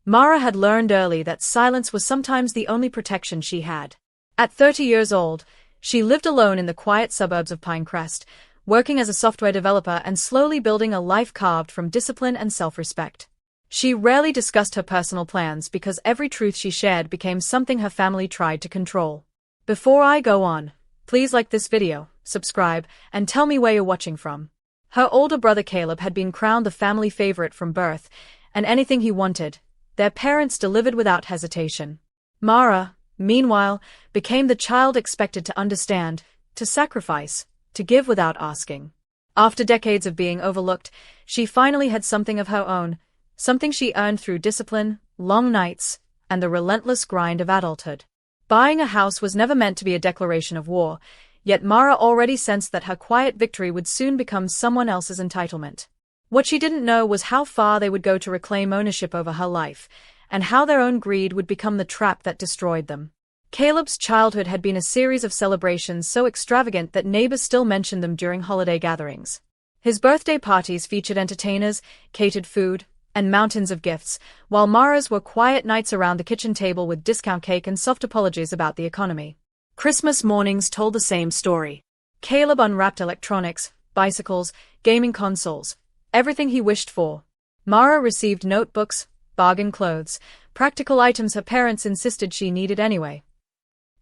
Mara had learned early that silence was sometimes the only protection she had. At 30 years old, she lived alone in the quiet suburbs of Pinecrest, working as a software developer and slowly building a life carved from discipline and self-respect. She rarely discussed her personal plans because every truth she shared became something her family tried to control. Before I go on, please like this video, subscribe, and tell me where you're watching from. Her older brother Caleb had been crowned the family favorite from birth, and anything he wanted, their parents delivered without hesitation. Mara, meanwhile, became the child expected to understand, to sacrifice, to give without asking. After decades of being overlooked, she finally had something of her own, something she earned through discipline, long nights, and the relentless grind of adulthood. Buying a house was never meant to be a declaration of war, yet Mara already sensed that her quiet victory would soon become someone else's entitlement. What she didn't know was how far they would go to reclaim ownership over her life, and how their own greed would become the trap that destroyed them. Caleb's childhood had been a series of celebrations so extravagant that neighbors still mentioned them during holiday gatherings. His birthday parties featured entertainers, catered food, and mountains of gifts, while Mara's were quiet nights around the kitchen table with discount cake and soft apologies about the economy. Christmas mornings told the same story. Caleb unwrapped electronics, bicycles, gaming consoles, everything he wished for. Mara received notebooks, bargain clothes, practical items her parents insisted she needed anyway.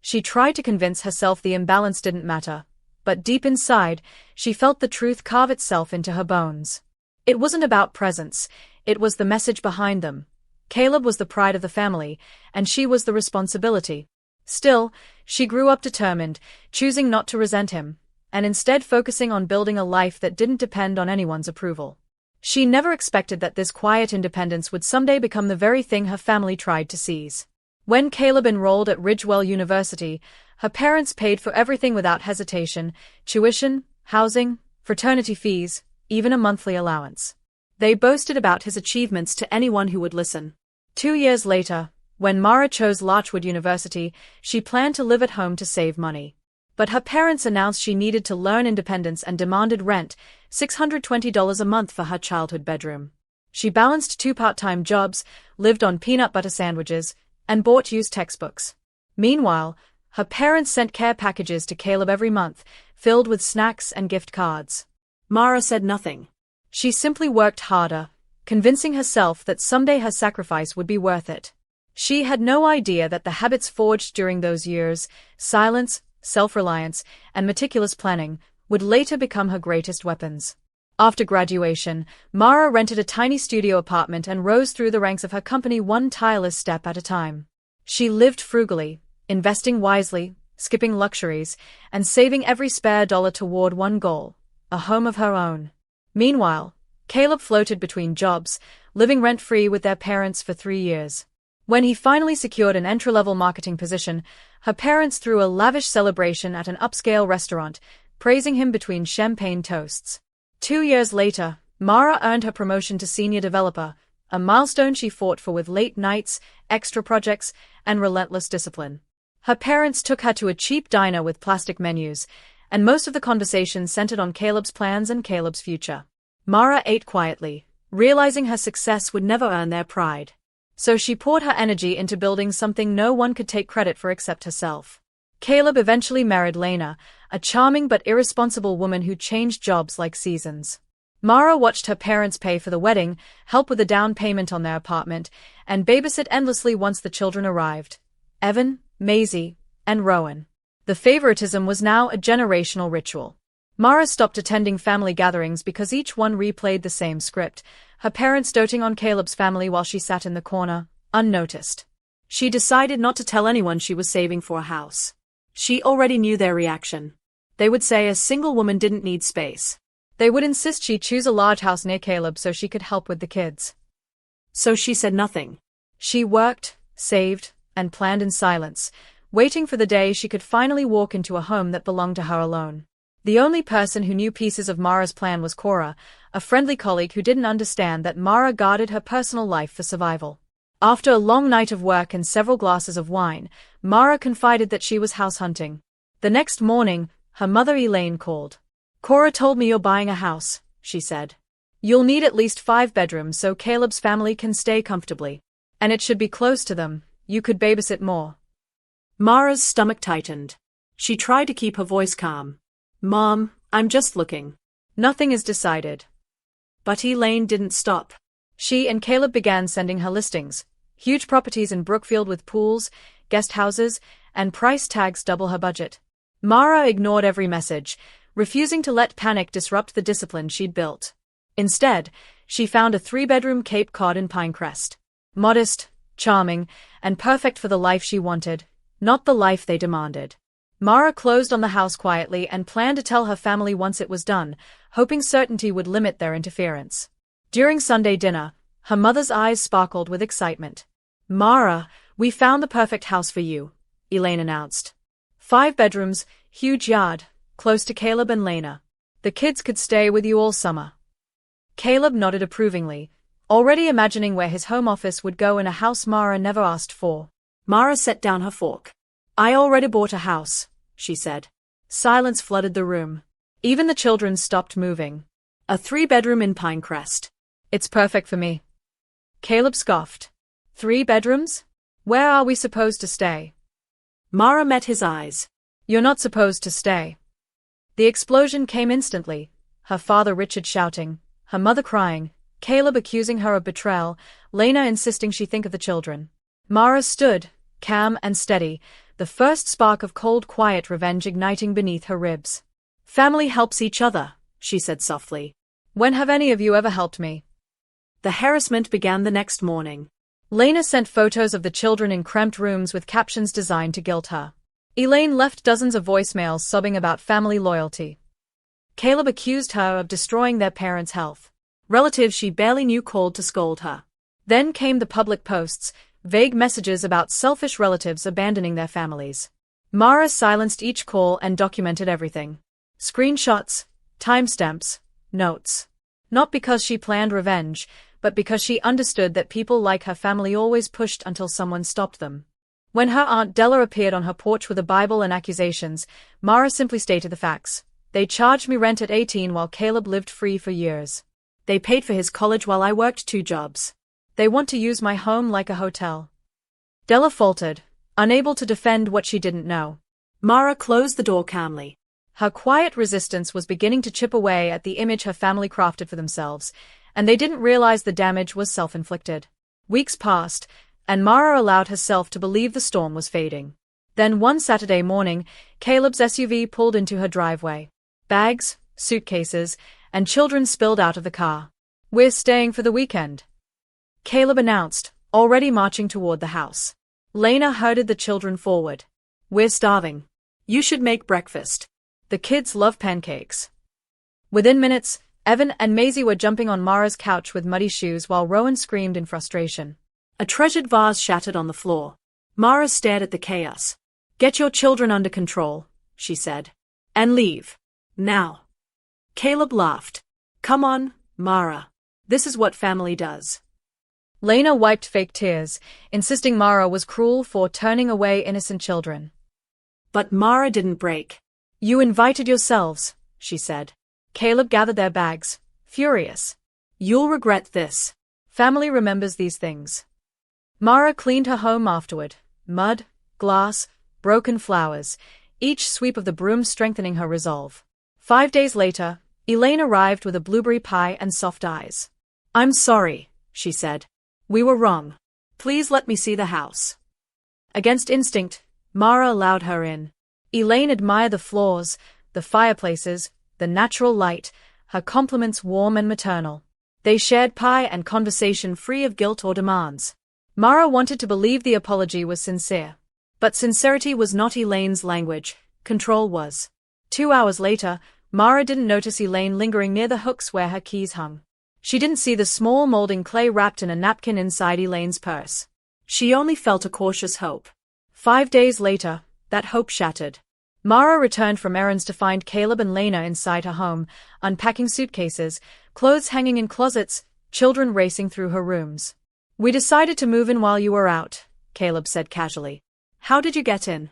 She tried to convince herself the imbalance didn't matter, but deep inside, she felt the truth carve itself into her bones. It wasn't about presents, it was the message behind them. Caleb was the pride of the family, and she was the responsibility. Still, she grew up determined, choosing not to resent him, and instead focusing on building a life that didn't depend on anyone's approval. She never expected that this quiet independence would someday become the very thing her family tried to seize. When Caleb enrolled at Ridgewell University, her parents paid for everything without hesitation: tuition, housing, fraternity fees, even a monthly allowance. They boasted about his achievements to anyone who would listen. 2 years later, when Mara chose Larchwood University, she planned to live at home to save money. But her parents announced she needed to learn independence and demanded rent, $620 a month for her childhood bedroom. She balanced 2 part-time jobs, lived on peanut butter sandwiches, and bought used textbooks. Meanwhile, her parents sent care packages to Caleb every month, filled with snacks and gift cards. Mara said nothing. She simply worked harder, convincing herself that someday her sacrifice would be worth it. She had no idea that the habits forged during those years, silence, self-reliance, and meticulous planning, would later become her greatest weapons. After graduation, Mara rented a tiny studio apartment and rose through the ranks of her company one tireless step at a time. She lived frugally, investing wisely, skipping luxuries, and saving every spare dollar toward one goal: a home of her own. Meanwhile, Caleb floated between jobs, living rent-free with their parents for 3 years. When he finally secured an entry-level marketing position, her parents threw a lavish celebration at an upscale restaurant, praising him between champagne toasts. 2 years later, Mara earned her promotion to senior developer, a milestone she fought for with late nights, extra projects, and relentless discipline. Her parents took her to a cheap diner with plastic menus, and most of the conversation centered on Caleb's plans and Caleb's future. Mara ate quietly, realizing her success would never earn their pride. So she poured her energy into building something no one could take credit for except herself. Caleb eventually married Lena, a charming but irresponsible woman who changed jobs like seasons. Mara watched her parents pay for the wedding, help with a down payment on their apartment, and babysit endlessly once the children arrived: Evan, Maisie, and Rowan. The favoritism was now a generational ritual. Mara stopped attending family gatherings because each one replayed the same script, her parents doting on Caleb's family while she sat in the corner, unnoticed. She decided not to tell anyone she was saving for a house. She already knew their reaction. They would say a single woman didn't need space. They would insist she choose a large house near Caleb so she could help with the kids. So she said nothing. She worked, saved, and planned in silence, waiting for the day she could finally walk into a home that belonged to her alone. The only person who knew pieces of Mara's plan was Cora, a friendly colleague who didn't understand that Mara guarded her personal life for survival. After a long night of work and several glasses of wine, Mara confided that she was house hunting. The next morning, her mother Elaine called. "Cora told me you're buying a house," she said. "You'll need at least 5 bedrooms so Caleb's family can stay comfortably." And it should be close to them. You could babysit more. Mara's stomach tightened. She tried to keep her voice calm. Mom, I'm just looking. Nothing is decided. But Elaine didn't stop. She and Caleb began sending her listings. Huge properties in Brookfield with pools, guest houses, and price tags double her budget. Mara ignored every message, refusing to let panic disrupt the discipline she'd built. Instead, she found a 3-bedroom Cape Cod in Pinecrest. Modest, charming, and perfect for the life she wanted, not the life they demanded. Mara closed on the house quietly and planned to tell her family once it was done, hoping certainty would limit their interference. During Sunday dinner, her mother's eyes sparkled with excitement. Mara, we found the perfect house for you, Elaine announced. 5 bedrooms, huge yard, close to Caleb and Lena. The kids could stay with you all summer. Caleb nodded approvingly, already imagining where his home office would go in a house Mara never asked for. Mara set down her fork. I already bought a house, she said. Silence flooded the room. Even the children stopped moving. A 3-bedroom in Pinecrest. It's perfect for me. Caleb scoffed. 3 bedrooms? Where are we supposed to stay? Mara met his eyes. You're not supposed to stay. The explosion came instantly, her father Richard shouting, her mother crying, Caleb accusing her of betrayal, Lena insisting she think of the children. Mara stood, calm and steady, the first spark of cold quiet revenge igniting beneath her ribs. Family helps each other, she said softly. When have any of you ever helped me? The harassment began the next morning. Lena sent photos of the children in cramped rooms with captions designed to guilt her. Elaine left dozens of voicemails sobbing about family loyalty. Caleb accused her of destroying their parents' health. Relatives she barely knew called to scold her. Then came the public posts, vague messages about selfish relatives abandoning their families. Mara silenced each call and documented everything. Screenshots, timestamps, notes. Not because she planned revenge, but because she understood that people like her family always pushed until someone stopped them. When her Aunt Della appeared on her porch with a Bible and accusations, Mara simply stated the facts. They charged me rent at 18 while Caleb lived free for years. They paid for his college while I worked 2 jobs. They want to use my home like a hotel. Della faltered, unable to defend what she didn't know. Mara closed the door calmly. Her quiet resistance was beginning to chip away at the image her family crafted for themselves, and they didn't realize the damage was self-inflicted. Weeks passed, and Mara allowed herself to believe the storm was fading. Then one Saturday morning, Caleb's SUV pulled into her driveway. Bags, suitcases, and children spilled out of the car. We're staying for the weekend, Caleb announced, already marching toward the house. Lena herded the children forward. We're starving. You should make breakfast. The kids love pancakes. Within minutes, Evan and Maisie were jumping on Mara's couch with muddy shoes while Rowan screamed in frustration. A treasured vase shattered on the floor. Mara stared at the chaos. Get your children under control, she said. And leave. Now. Caleb laughed. Come on, Mara. This is what family does. Lena wiped fake tears, insisting Mara was cruel for turning away innocent children. But Mara didn't break. You invited yourselves, she said. Caleb gathered their bags, furious. You'll regret this. Family remembers these things. Mara cleaned her home afterward. Mud, glass, broken flowers, each sweep of the broom strengthening her resolve. 5 days later, Elaine arrived with a blueberry pie and soft eyes. I'm sorry, she said. We were wrong. Please let me see the house. Against instinct, Mara allowed her in. Elaine admired the floors, the fireplaces, the natural light, her compliments warm and maternal. They shared pie and conversation free of guilt or demands. Mara wanted to believe the apology was sincere. But sincerity was not Elaine's language, control was. 2 hours later, Mara didn't notice Elaine lingering near the hooks where her keys hung. She didn't see the small molding clay wrapped in a napkin inside Elaine's purse. She only felt a cautious hope. 5 days later, that hope shattered. Mara returned from errands to find Caleb and Lena inside her home, unpacking suitcases, clothes hanging in closets, children racing through her rooms. We decided to move in while you were out, Caleb said casually. How did you get in?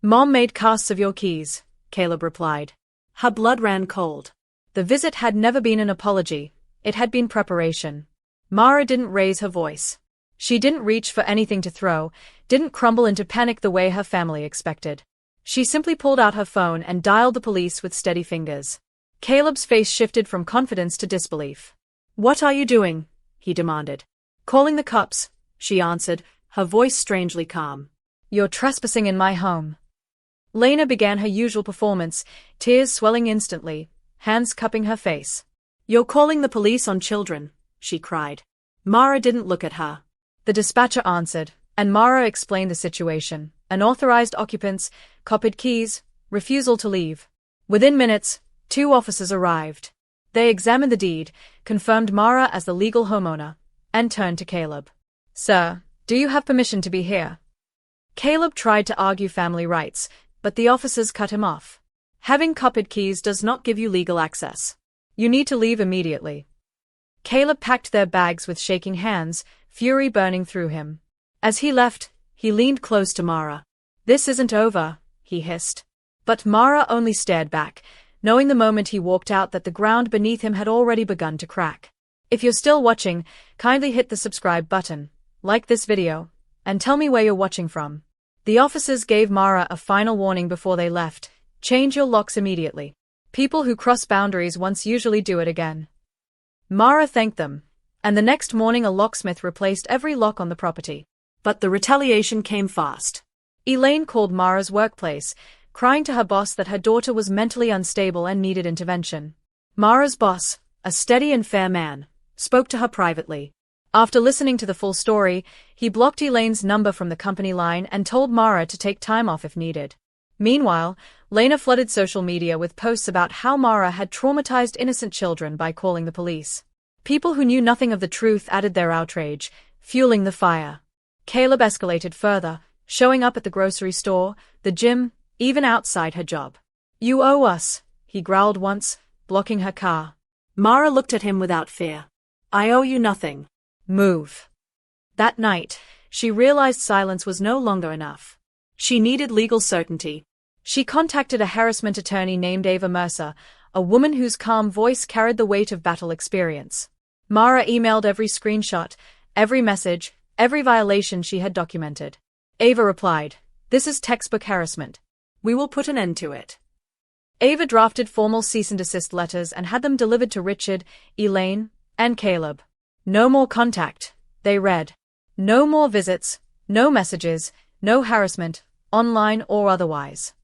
Mom made casts of your keys, Caleb replied. Her blood ran cold. The visit had never been an apology, it had been preparation. Mara didn't raise her voice. She didn't reach for anything to throw, didn't crumble into panic the way her family expected. She simply pulled out her phone and dialed the police with steady fingers. Caleb's face shifted from confidence to disbelief. "What are you doing?" he demanded. "Calling the cops," she answered, her voice strangely calm. "You're trespassing in my home." Lena began her usual performance, tears swelling instantly, hands cupping her face. "You're calling the police on children," she cried. Mara didn't look at her. The dispatcher answered, and Mara explained the situation: unauthorized occupants, copied keys, refusal to leave. Within minutes, 2 officers arrived. They examined the deed, confirmed Mara as the legal homeowner, and turned to Caleb. "Sir, do you have permission to be here?" Caleb tried to argue family rights, but the officers cut him off. "Having copied keys does not give you legal access. You need to leave immediately." Caleb packed their bags with shaking hands, fury burning through him. As he left, he leaned close to Mara. "This isn't over," he hissed. But Mara only stared back, knowing the moment he walked out that the ground beneath him had already begun to crack. If you're still watching, kindly hit the subscribe button, like this video, and tell me where you're watching from. The officers gave Mara a final warning before they left: change your locks immediately. People who cross boundaries once usually do it again. Mara thanked them, and the next morning a locksmith replaced every lock on the property. But the retaliation came fast. Elaine called Mara's workplace, crying to her boss that her daughter was mentally unstable and needed intervention. Mara's boss, a steady and fair man, spoke to her privately. After listening to the full story, he blocked Elaine's number from the company line and told Mara to take time off if needed. Meanwhile, Lena flooded social media with posts about how Mara had traumatized innocent children by calling the police. People who knew nothing of the truth added their outrage, fueling the fire. Caleb escalated further, showing up at the grocery store, the gym, even outside her job. "You owe us," he growled once, blocking her car. Mara looked at him without fear. "I owe you nothing. Move." That night, she realized silence was no longer enough. She needed legal certainty. She contacted a harassment attorney named Ava Mercer, a woman whose calm voice carried the weight of battle experience. Mara emailed every screenshot, every message, every violation she had documented. Ava replied, "This is textbook harassment. We will put an end to it." Ava drafted formal cease and desist letters and had them delivered to Richard, Elaine, and Caleb. "No more contact," they read. "No more visits, no messages, no harassment, online or otherwise."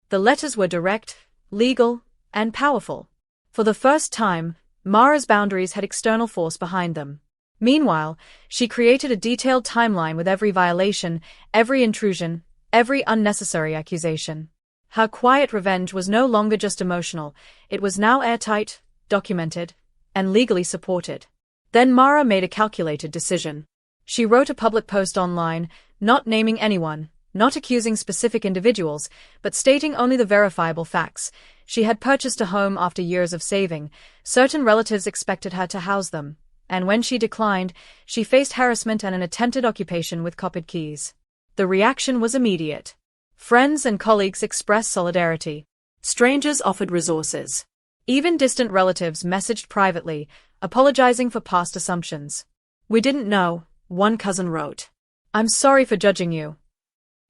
The letters were direct, legal, and powerful. For the first time, Mara's boundaries had external force behind them. Meanwhile, she created a detailed timeline with every violation, every intrusion, every unnecessary accusation. Her quiet revenge was no longer just emotional, it was now airtight, documented, and legally supported. Then Mara made a calculated decision. She wrote a public post online, not naming anyone, not accusing specific individuals, but stating only the verifiable facts. She had purchased a home after years of saving. Certain relatives expected her to house them, and when she declined, she faced harassment and an attempted occupation with copied keys. The reaction was immediate. Friends and colleagues expressed solidarity. Strangers offered resources. Even distant relatives messaged privately, apologizing for past assumptions. "We didn't know," one cousin wrote. "I'm sorry for judging you."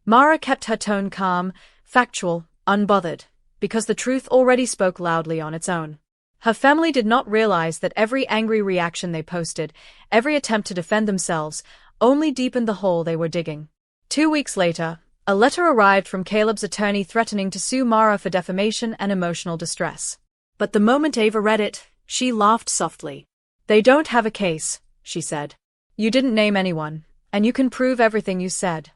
Mara kept her tone calm, factual, unbothered, because the truth already spoke loudly on its own. Her family did not realize that every angry reaction they posted, every attempt to defend themselves, only deepened the hole they were digging. 2 weeks later, a letter arrived from Caleb's attorney threatening to sue Mara for defamation and emotional distress. But the moment Ava read it, she laughed softly. "They don't have a case," she said. "You didn't name anyone, and you can prove everything you said."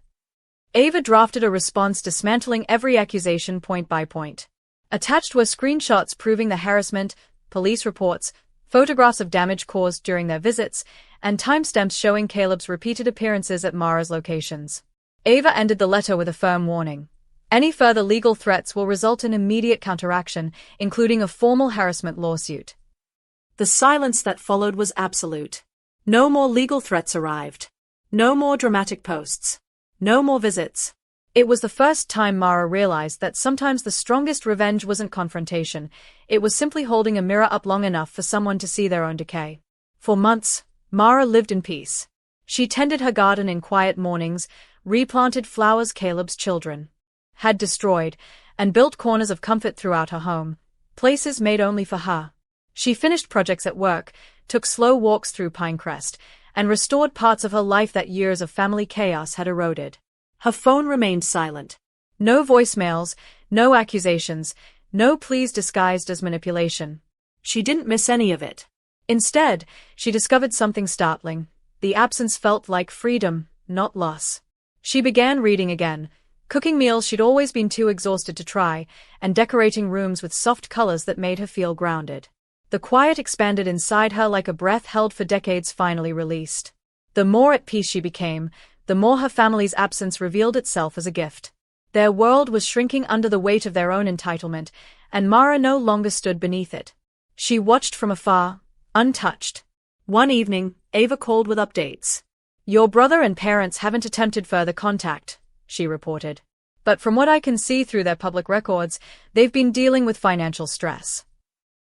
Ava drafted a response dismantling every accusation point by point. Attached were screenshots proving the harassment, police reports, photographs of damage caused during their visits, and timestamps showing Caleb's repeated appearances at Mara's locations. Ava ended the letter with a firm warning. Any further legal threats will result in immediate counteraction, including a formal harassment lawsuit. The silence that followed was absolute. No more legal threats arrived. No more dramatic posts. No more visits. It was the first time Mara realized that sometimes the strongest revenge wasn't confrontation, it was simply holding a mirror up long enough for someone to see their own decay. For months, Mara lived in peace. She tended her garden in quiet mornings, replanted flowers Caleb's children had destroyed, and built corners of comfort throughout her home, places made only for her. She finished projects at work, took slow walks through Pinecrest, and restored parts of her life that years of family chaos had eroded. Her phone remained silent. No voicemails, no accusations, no pleas disguised as manipulation. She didn't miss any of it. Instead, she discovered something startling. The absence felt like freedom, not loss. She began reading again, cooking meals she'd always been too exhausted to try, and decorating rooms with soft colors that made her feel grounded. The quiet expanded inside her like a breath held for decades finally released. The more at peace she became, the more her family's absence revealed itself as a gift. Their world was shrinking under the weight of their own entitlement, and Mara no longer stood beneath it. She watched from afar, untouched. One evening, Ava called with updates. "Your brother and parents haven't attempted further contact," she reported. "But from what I can see through their public records, they've been dealing with financial stress."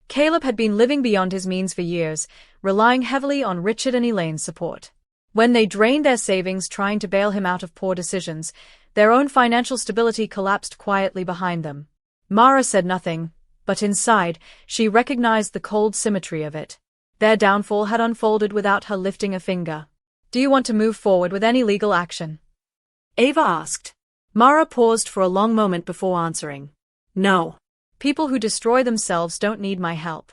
Caleb had been living beyond his means for years, relying heavily on Richard and Elaine's support. When they drained their savings trying to bail him out of poor decisions, their own financial stability collapsed quietly behind them. Mara said nothing, but inside, she recognized the cold symmetry of it. Their downfall had unfolded without her lifting a finger. "Do you want to move forward with any legal action?" Ava asked. Mara paused for a long moment before answering. "No. People who destroy themselves don't need my help."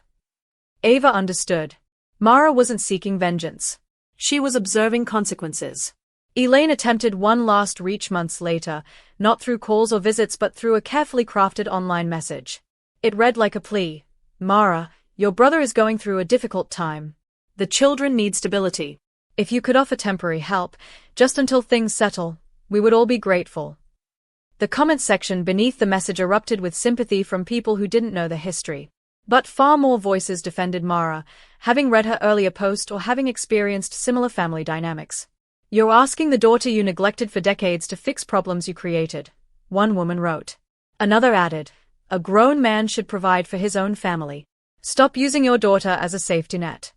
Ava understood. Mara wasn't seeking vengeance. She was observing consequences. Elaine attempted one last reach months later, not through calls or visits but through a carefully crafted online message. It read like a plea. "Mara, your brother is going through a difficult time. The children need stability. If you could offer temporary help, just until things settle, we would all be grateful." The comment section beneath the message erupted with sympathy from people who didn't know the history. But far more voices defended Mara, having read her earlier post or having experienced similar family dynamics. "You're asking the daughter you neglected for decades to fix problems you created," one woman wrote. Another added, "A grown man should provide for his own family. Stop using your daughter as a safety net."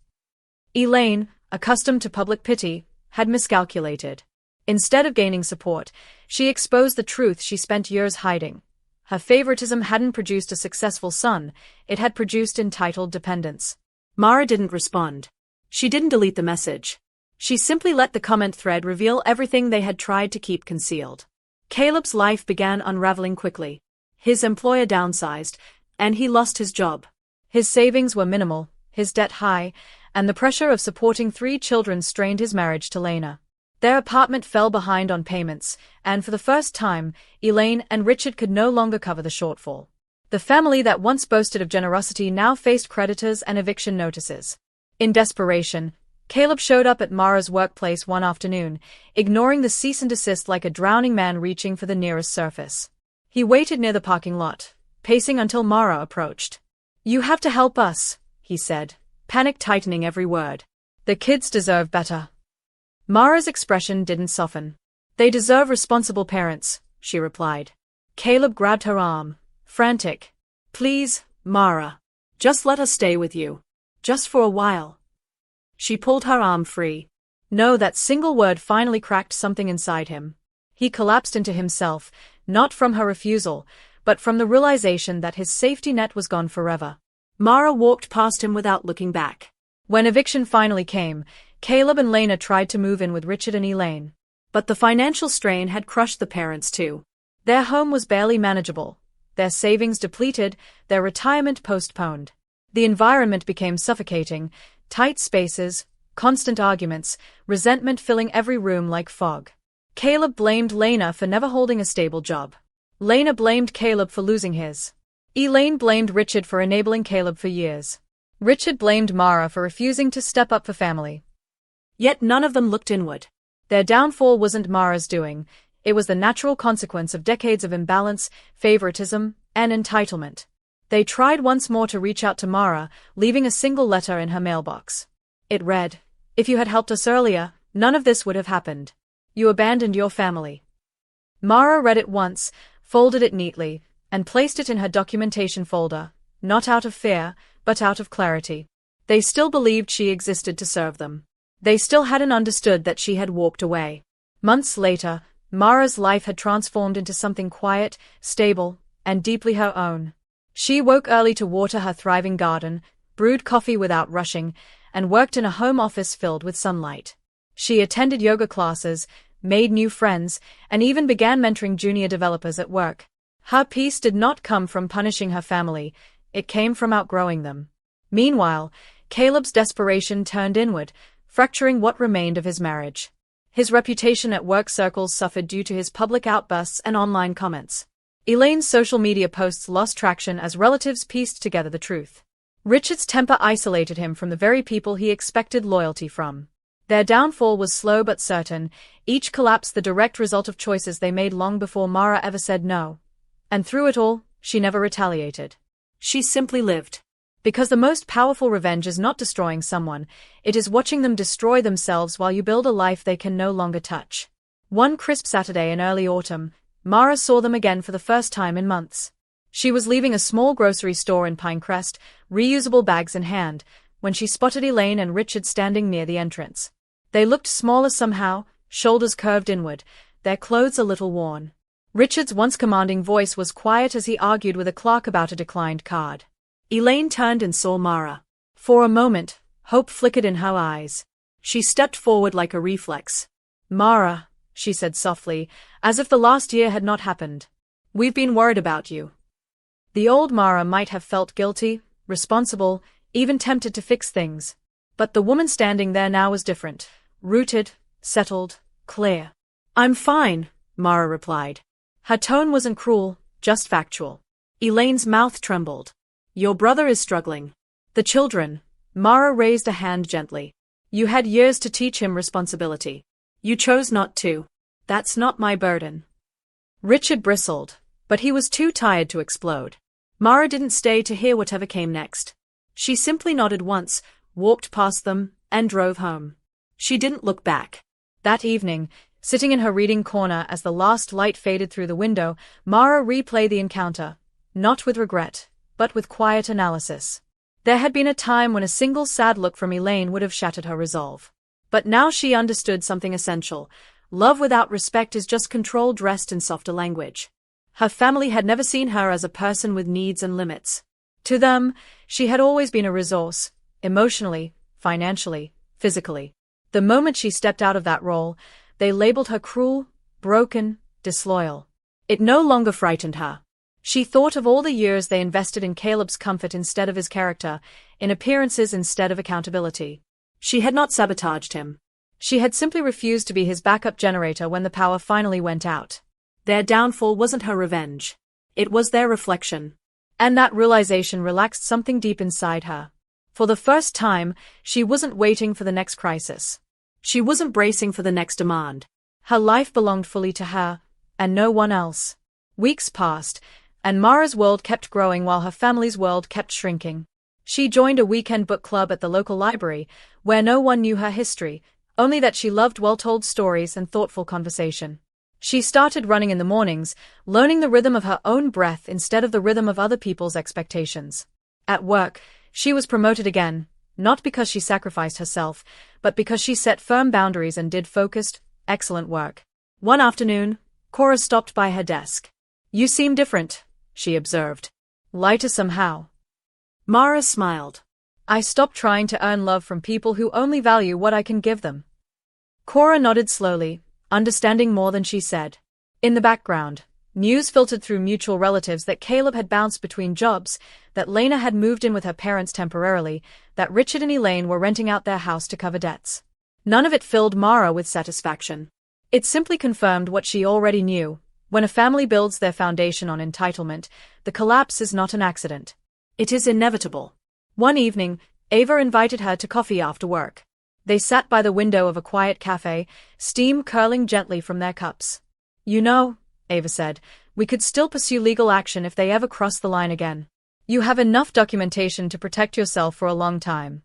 Elaine, accustomed to public pity, had miscalculated. Instead of gaining support, she exposed the truth she spent years hiding. Her favoritism hadn't produced a successful son, it had produced entitled dependence. Mara didn't respond. She didn't delete the message. She simply let the comment thread reveal everything they had tried to keep concealed. Caleb's life began unraveling quickly. His employer downsized, and he lost his job. His savings were minimal, his debt high, and the pressure of supporting 3 children strained his marriage to Lena. Their apartment fell behind on payments, and for the first time, Elaine and Richard could no longer cover the shortfall. The family that once boasted of generosity now faced creditors and eviction notices. In desperation, Caleb showed up at Mara's workplace one afternoon, ignoring the cease and desist like a drowning man reaching for the nearest surface. He waited near the parking lot, pacing until Mara approached. "You have to help us," he said, panic tightening every word. "The kids deserve better." Mara's expression didn't soften. "They deserve responsible parents," she replied. Caleb grabbed her arm, frantic. "Please, Mara. Just let us stay with you. Just for a while." She pulled her arm free. No, that single word finally cracked something inside him. He collapsed into himself, not from her refusal, but from the realization that his safety net was gone forever. Mara walked past him without looking back. When eviction finally came, Caleb and Lena tried to move in with Richard and Elaine. But the financial strain had crushed the parents too. Their home was barely manageable, their savings depleted, their retirement postponed. The environment became suffocating, tight spaces, constant arguments, resentment filling every room like fog. Caleb blamed Lena for never holding a stable job. Lena blamed Caleb for losing his. Elaine blamed Richard for enabling Caleb for years. Richard blamed Mara for refusing to step up for family. Yet none of them looked inward. Their downfall wasn't Mara's doing, it was the natural consequence of decades of imbalance, favoritism, and entitlement. They tried once more to reach out to Mara, leaving a single letter in her mailbox. It read, "If you had helped us earlier, none of this would have happened. You abandoned your family." Mara read it once, folded it neatly, and placed it in her documentation folder, not out of fear, but out of clarity. They still believed she existed to serve them. They still hadn't understood that she had walked away. Months later, Mara's life had transformed into something quiet, stable, and deeply her own. She woke early to water her thriving garden, brewed coffee without rushing, and worked in a home office filled with sunlight. She attended yoga classes, made new friends, and even began mentoring junior developers at work. Her peace did not come from punishing her family, it came from outgrowing them. Meanwhile, Caleb's desperation turned inward, fracturing what remained of his marriage. His reputation at work circles suffered due to his public outbursts and online comments. Elaine's social media posts lost traction as relatives pieced together the truth. Richard's temper isolated him from the very people he expected loyalty from. Their downfall was slow but certain, each collapse the direct result of choices they made long before Mara ever said no. And through it all, she never retaliated. She simply lived. Because the most powerful revenge is not destroying someone, it is watching them destroy themselves while you build a life they can no longer touch. One crisp Saturday in early autumn, Mara saw them again for the first time in months. She was leaving a small grocery store in Pinecrest, reusable bags in hand, when she spotted Elaine and Richard standing near the entrance. They looked smaller somehow, shoulders curved inward, their clothes a little worn. Richard's once commanding voice was quiet as he argued with a clerk about a declined card. Elaine turned and saw Mara. For a moment, hope flickered in her eyes. She stepped forward like a reflex. "Mara," she said softly, as if the last year had not happened. "We've been worried about you." The old Mara might have felt guilty, responsible, even tempted to fix things. But the woman standing there now was different. Rooted, settled, clear. "I'm fine," Mara replied. Her tone wasn't cruel, just factual. Elaine's mouth trembled. "Your brother is struggling." "The children." Mara raised a hand gently. "You had years to teach him responsibility. You chose not to." "That's not my burden." Richard bristled, but he was too tired to explode. Mara didn't stay to hear whatever came next. She simply nodded once, walked past them, and drove home. She didn't look back. That evening, sitting in her reading corner as the last light faded through the window, Mara replayed the encounter, not with regret, but with quiet analysis. There had been a time when a single sad look from Elaine would have shattered her resolve. But now she understood something essential. Love without respect is just control dressed in softer language. Her family had never seen her as a person with needs and limits. To them, she had always been a resource, emotionally, financially, physically. The moment she stepped out of that role, they labeled her cruel, broken, disloyal. It no longer frightened her. She thought of all the years they invested in Caleb's comfort instead of his character, in appearances instead of accountability. She had not sabotaged him. She had simply refused to be his backup generator when the power finally went out. Their downfall wasn't her revenge. It was their reflection. And that realization relaxed something deep inside her. For the first time, she wasn't waiting for the next crisis. She wasn't bracing for the next demand. Her life belonged fully to her, and no one else. Weeks passed, and Mara's world kept growing while her family's world kept shrinking. She joined a weekend book club at the local library, where no one knew her history, only that she loved well-told stories and thoughtful conversation. She started running in the mornings, learning the rhythm of her own breath instead of the rhythm of other people's expectations. At work, she was promoted again, not because she sacrificed herself, but because she set firm boundaries and did focused, excellent work. One afternoon, Cora stopped by her desk. "You seem different," she observed. "Lighter somehow." Mara smiled. "I stopped trying to earn love from people who only value what I can give them." Cora nodded slowly, understanding more than she said. In the background, news filtered through mutual relatives that Caleb had bounced between jobs, that Lena had moved in with her parents temporarily, that Richard and Elaine were renting out their house to cover debts. None of it filled Mara with satisfaction. It simply confirmed what she already knew. When a family builds their foundation on entitlement, the collapse is not an accident. It is inevitable. One evening, Ava invited her to coffee after work. They sat by the window of a quiet cafe, steam curling gently from their cups. "You know," Ava said, "we could still pursue legal action if they ever cross the line again. You have enough documentation to protect yourself for a long time."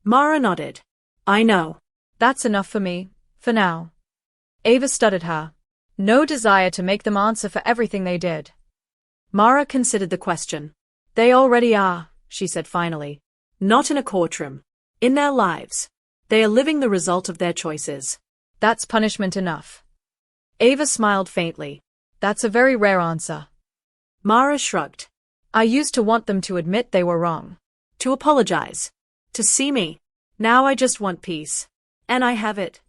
Mara nodded. "I know." "That's enough for me, for now." Ava studied her. No desire to make them answer for everything they did. Mara considered the question. "They already are," she said finally. "Not in a courtroom. In their lives. They are living the result of their choices. That's punishment enough. Ava smiled faintly. That's a very rare answer. Mara shrugged. I used to want them to admit they were wrong. To apologize. To see me. Now I just want peace. And I have it.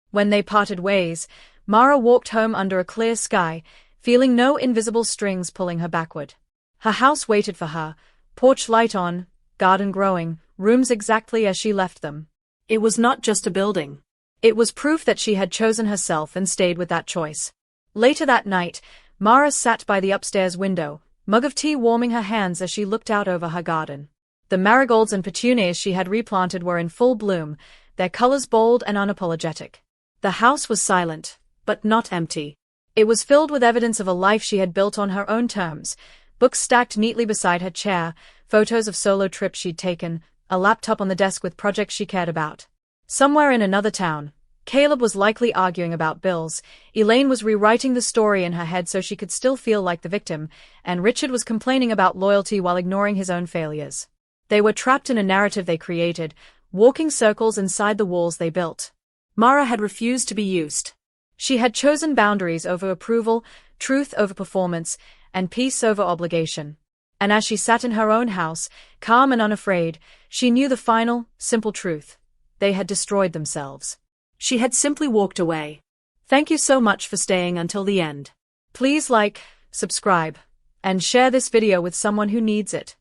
When they parted ways, Mara walked home under a clear sky, feeling no invisible strings pulling her backward. Her house waited for her, porch light on, garden growing, rooms exactly as she left them. It was not just a building. It was proof that she had chosen herself and stayed with that choice. Later that night, Mara sat by the upstairs window, mug of tea warming her hands as she looked out over her garden. The marigolds and petunias she had replanted were in full bloom, their colors bold and unapologetic. The house was silent, but not empty. It was filled with evidence of a life she had built on her own terms, books stacked neatly beside her chair, photos of solo trips she'd taken, a laptop on the desk with projects she cared about. Somewhere in another town, Caleb was likely arguing about bills, Elaine was rewriting the story in her head so she could still feel like the victim, and Richard was complaining about loyalty while ignoring his own failures. They were trapped in a narrative they created, walking circles inside the walls they built. Mara had refused to be used. She had chosen boundaries over approval, truth over performance, and peace over obligation. And as she sat in her own house, calm and unafraid, she knew the final, simple truth. They had destroyed themselves. She had simply walked away. Thank you so much for staying until the end. Please like, subscribe, and share this video with someone who needs it.